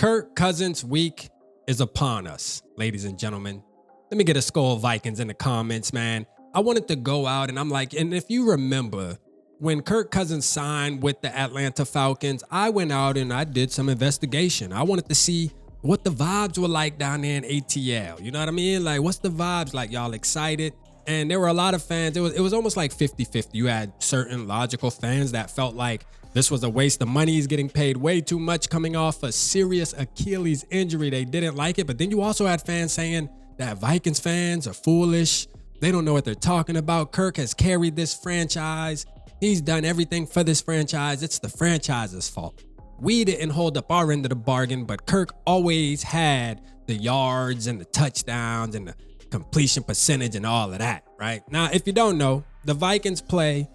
Kirk Cousins week is upon us, ladies and gentlemen. Let me get a Skull Vikings in the comments, man. I wanted to go out and I'm like, and if you remember, when Kirk Cousins signed with the Atlanta Falcons, I went out and I did some investigation. I wanted to see what the vibes were like down there in ATL. You know what I mean? Like, what's the vibes like? Y'all excited? And there were a lot of fans. It was almost like 50-50. You had certain logical fans that felt like this was a waste of money. He's getting paid way too much coming off a serious Achilles injury. They didn't like it. But then you also had fans saying that Vikings fans are foolish. They don't know what they're talking about. Kirk has carried this franchise. He's done everything for this franchise. It's the franchise's fault. We didn't hold up our end of the bargain, but Kirk always had the yards and the touchdowns and the completion percentage and all of that, right? Now, if you don't know, the Vikings play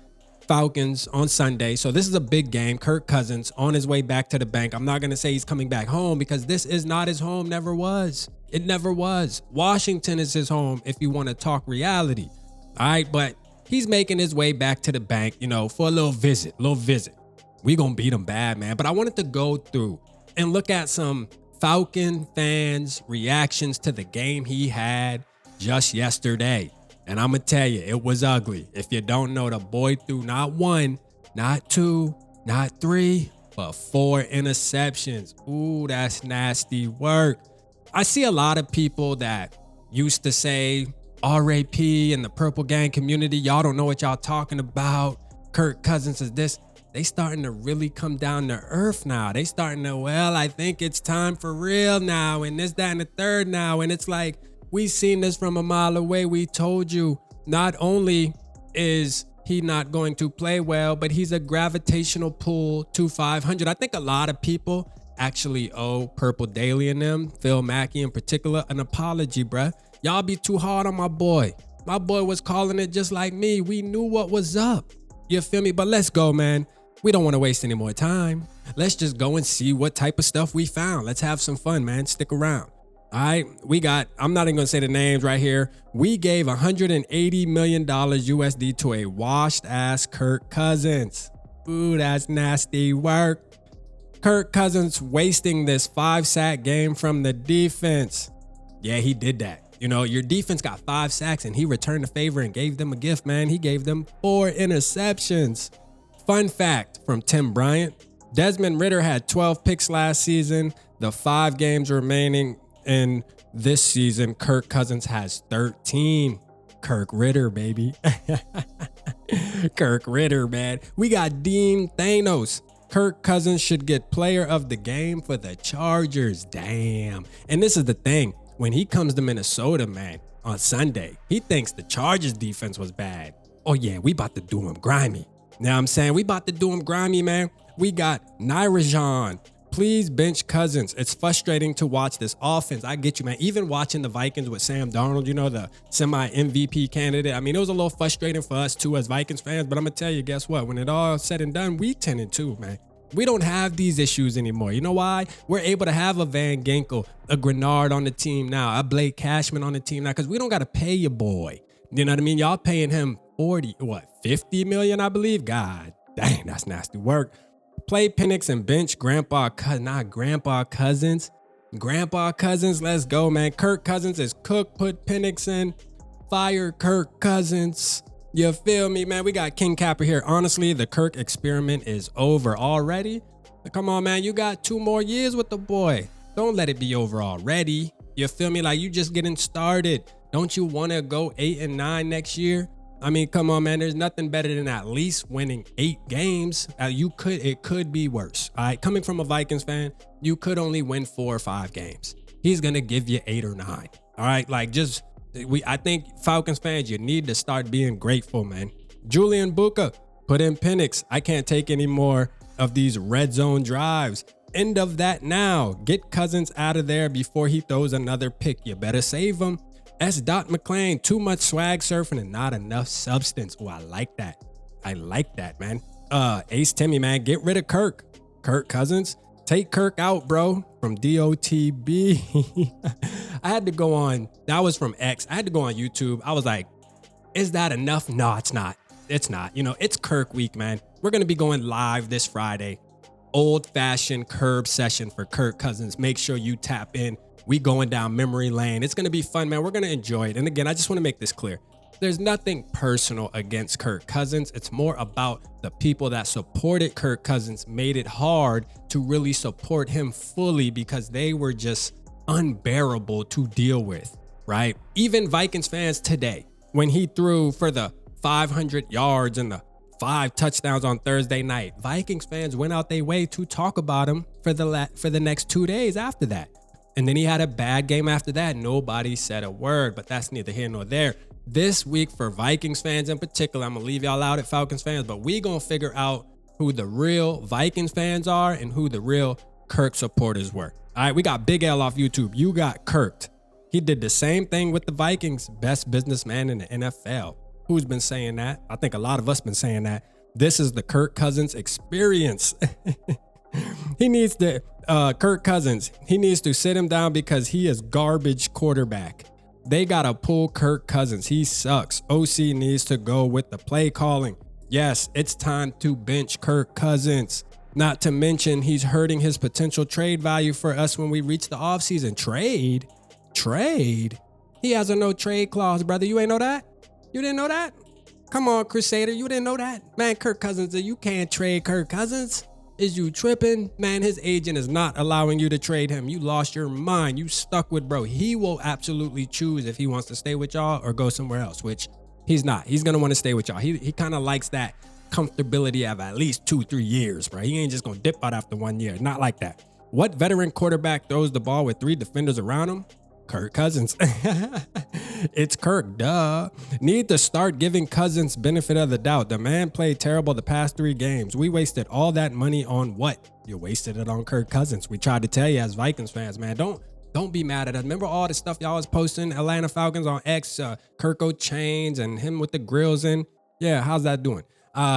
Falcons on Sunday. So this is a big game. Kirk Cousins on his way back to the bank. I'm not going to say he's coming back home because this is not his home. Never was. It never was. Washington is his home if you want to talk reality. All right, but he's making his way back to the bank, for a little visit. We gonna beat him bad, man. But I wanted to go through and look at some Falcon fans' reactions to the game he had just yesterday. And I'm gonna tell you, it was ugly. If you don't know, the boy threw not one, not two, not three, but 4 interceptions. Ooh, that's nasty work. I see a lot of people that used to say RAP in the Purple Gang community, y'all don't know what y'all talking about. Kirk Cousins is this. They starting to really come down to earth now. They starting to, I think it's time for real now, and this, that, and the third now. And it's like, we seen this from a mile away. We told you, not only is he not going to play well, but he's a gravitational pull to 500. I think a lot of people actually owe Purple Daily and them, Phil Mackey in particular, an apology, bruh. Y'all be too hard on my boy. My boy was calling it just like me. We knew what was up. You feel me? But let's go, man. We don't want to waste any more time. Let's just go and see what type of stuff we found. Let's have some fun, man. Stick around. All right, I'm not even going to say the names right here. We gave $180 million USD to a washed ass Kirk Cousins. Ooh, that's nasty work. Kirk Cousins wasting this 5-sack game from the defense. Yeah, he did that. Your defense got 5 sacks and he returned the favor and gave them a gift, man. He gave them 4 interceptions. Fun fact from Tim Bryant, Desmond Ridder had 12 picks last season. The 5 games remaining in this season, Kirk Cousins has 13. Kirk Ridder, baby. Kirk Ridder, man. We got Dean Thanos. Kirk Cousins should get player of the game for the Chargers. Damn. And this is the thing. When he comes to Minnesota, man, on Sunday, he thinks the Chargers defense was bad. Oh, yeah, we about to do him grimy. Now I'm saying we about to do him grimy, man. We got Nyrajan. Please bench Cousins. It's frustrating to watch this offense. I get you, man. Even watching the Vikings with Sam Darnold, the semi-MVP candidate. I mean, it was a little frustrating for us too as Vikings fans, but I'm going to tell you, guess what? When it all said and done, we 10-2, man. We don't have these issues anymore. You know why? We're able to have a Van Ginkel, a Grenard on the team now, a Blake Cashman on the team now, because we don't got to pay your boy. You know what I mean? Y'all paying him 50 million, I believe? God dang, that's nasty work. Play Penix and bench Grandpa Cousins. Grandpa Cousins, let's go, man. Kirk Cousins is cooked. Put Penix in. Fire Kirk Cousins. You feel me, man? We got King Capper here. Honestly, the Kirk experiment is over already. Come on, man. You got 2 more years with the boy. Don't let it be over already. You feel me? Like, you just getting started. Don't you want to go 8-9 next year? I mean, come on, man. There's nothing better than at least winning 8 games. It could be worse. All right. Coming from a Vikings fan, you could only win 4 or 5 games. He's going to give you 8 or 9. All right. I think Falcons fans, you need to start being grateful, man. Julian Buka, put in Penix. I can't take any more of these red zone drives. End of that now. Get Cousins out of there before he throws another pick. You better save him. S. McLean, too much swag surfing and not enough substance. Oh, I like that. Man. Ace Timmy, man, get rid of Kirk. Kirk Cousins, take Kirk out, bro. From DOTB. I had to go on. That was from X. I had to go on YouTube. I was like, is that enough? No, it's not. It's not. It's Kirk week, man. We're going to be going live this Friday. old-fashioned curb session for Kirk Cousins. Make sure you tap in. We going down memory lane. It's going to be fun, man. We're going to enjoy it. And again, I just want to make this clear. There's nothing personal against Kirk Cousins. It's more about the people that supported Kirk Cousins made it hard to really support him fully because they were just unbearable to deal with, right? Even Vikings fans today, when he threw for the 500 yards and the 5 touchdowns on Thursday night, Vikings fans went out their way to talk about him for the next 2 days after that. And then he had a bad game after that. Nobody said a word, but that's neither here nor there. This week for Vikings fans in particular, I'm going to leave y'all out at Falcons fans, but we going to figure out who the real Vikings fans are and who the real Kirk supporters were. All right, we got Big L off YouTube. You got Kirked. He did the same thing with the Vikings, best businessman in the NFL. Who's been saying that? I think a lot of us been saying that. This is the Kirk Cousins experience. He needs to, Kirk Cousins, he needs to sit him down because he is garbage quarterback. They got to pull Kirk Cousins. He sucks. OC needs to go with the play calling. Yes, it's time to bench Kirk Cousins. Not to mention he's hurting his potential trade value for us when we reach the offseason. Trade? He has a no trade clause, brother. You ain't know that? You didn't know that? Come on, Crusader. You didn't know that? Man, Kirk Cousins, you can't trade Kirk Cousins. Is you tripping? Man, his agent is not allowing you to trade him. You lost your mind. You stuck with bro. He will absolutely choose if he wants to stay with y'all or go somewhere else, which he's not. He's going to want to stay with y'all. He kind of likes that comfortability of at least 2-3 years, bro. He ain't just going to dip out after 1 year. Not like that. What veteran quarterback throws the ball with 3 defenders around him? Kirk Cousins. It's Kirk, duh. Need to start giving Cousins benefit of the doubt. The man played terrible the past 3 games. We wasted all that money on what? You wasted it on Kirk Cousins. We tried to tell you as Vikings fans, man, don't be mad at us. Remember all the stuff y'all was posting, Atlanta Falcons on X, Kirko chains and him with the grills in? Yeah, how's that doing?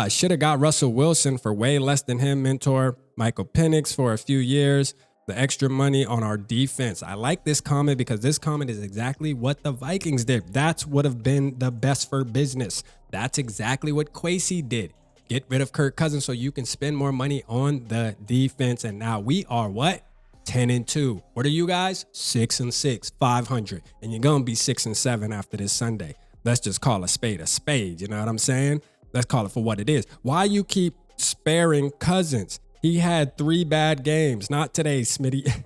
Should have got Russell Wilson for way less than him, mentor Michael Penix for a few years. The extra money on our defense. I like this comment because this comment is exactly what the Vikings did. That's would have been the best for business. That's exactly what Kwesi did. Get rid of Kirk Cousins so you can spend more money on the defense. And now we are what? 10-2. What are you guys? 6-6, 500. And you're going to be 6-7 after this Sunday. Let's just call a spade a spade. You know what I'm saying? Let's call it for what it is. Why you keep sparing Cousins? He had 3 bad games. Not today, Smitty.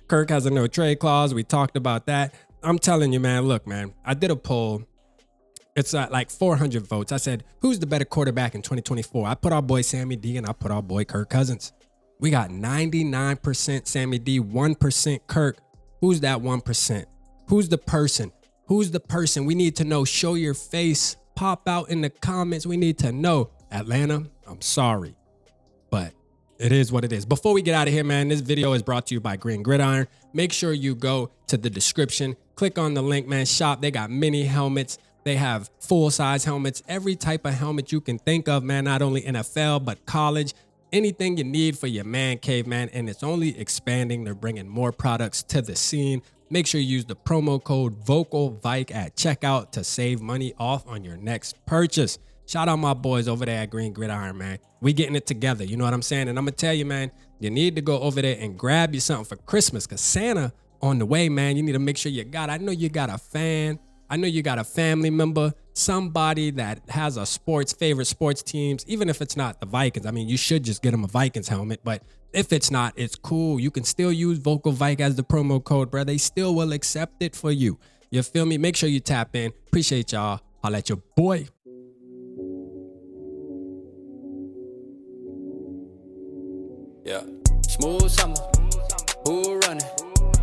Kirk has a no trade clause. We talked about that. I'm telling you, man, look, man, I did a poll. It's like 400 votes. I said, who's the better quarterback in 2024? I put our boy Sammy D and I put our boy Kirk Cousins. We got 99% Sammy D, 1% Kirk. Who's that 1%? Who's the person? Who's the person? We need to know. Show your face. Pop out in the comments. We need to know. Atlanta, I'm sorry, but it is what it is. Before we get out of here, man, this video is brought to you by Green Gridiron. Make sure you go to the description, click on the link, man, shop. They got mini helmets. They have full-size helmets, every type of helmet you can think of, man, not only NFL, but college, anything you need for your man cave, man, and it's only expanding. They're bringing more products to the scene. Make sure you use the promo code VOCALVIKE at checkout to save money off on your next purchase. Shout out my boys over there at Green Gridiron, man. We getting it together. You know what I'm saying? And I'm going to tell you, man, you need to go over there and grab you something for Christmas because Santa on the way, man. You need to make sure you got, I know you got a fan. I know you got a family member, somebody that has a favorite sports teams, even if it's not the Vikings. I mean, you should just get them a Vikings helmet, but if it's not, it's cool. You can still use VocalVike as the promo code, bro. They still will accept it for you. You feel me? Make sure you tap in. Appreciate y'all. Holla at your boy. Yeah, smooth summer, who running?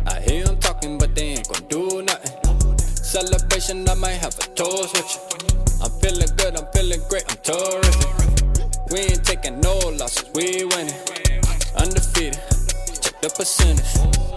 I hear them talking, but they ain't gon' do nothing. Celebration, I might have a toast with you. I'm feeling good, I'm feeling great, I'm terrific. We ain't taking no losses, we winning. Undefeated, check the percentage.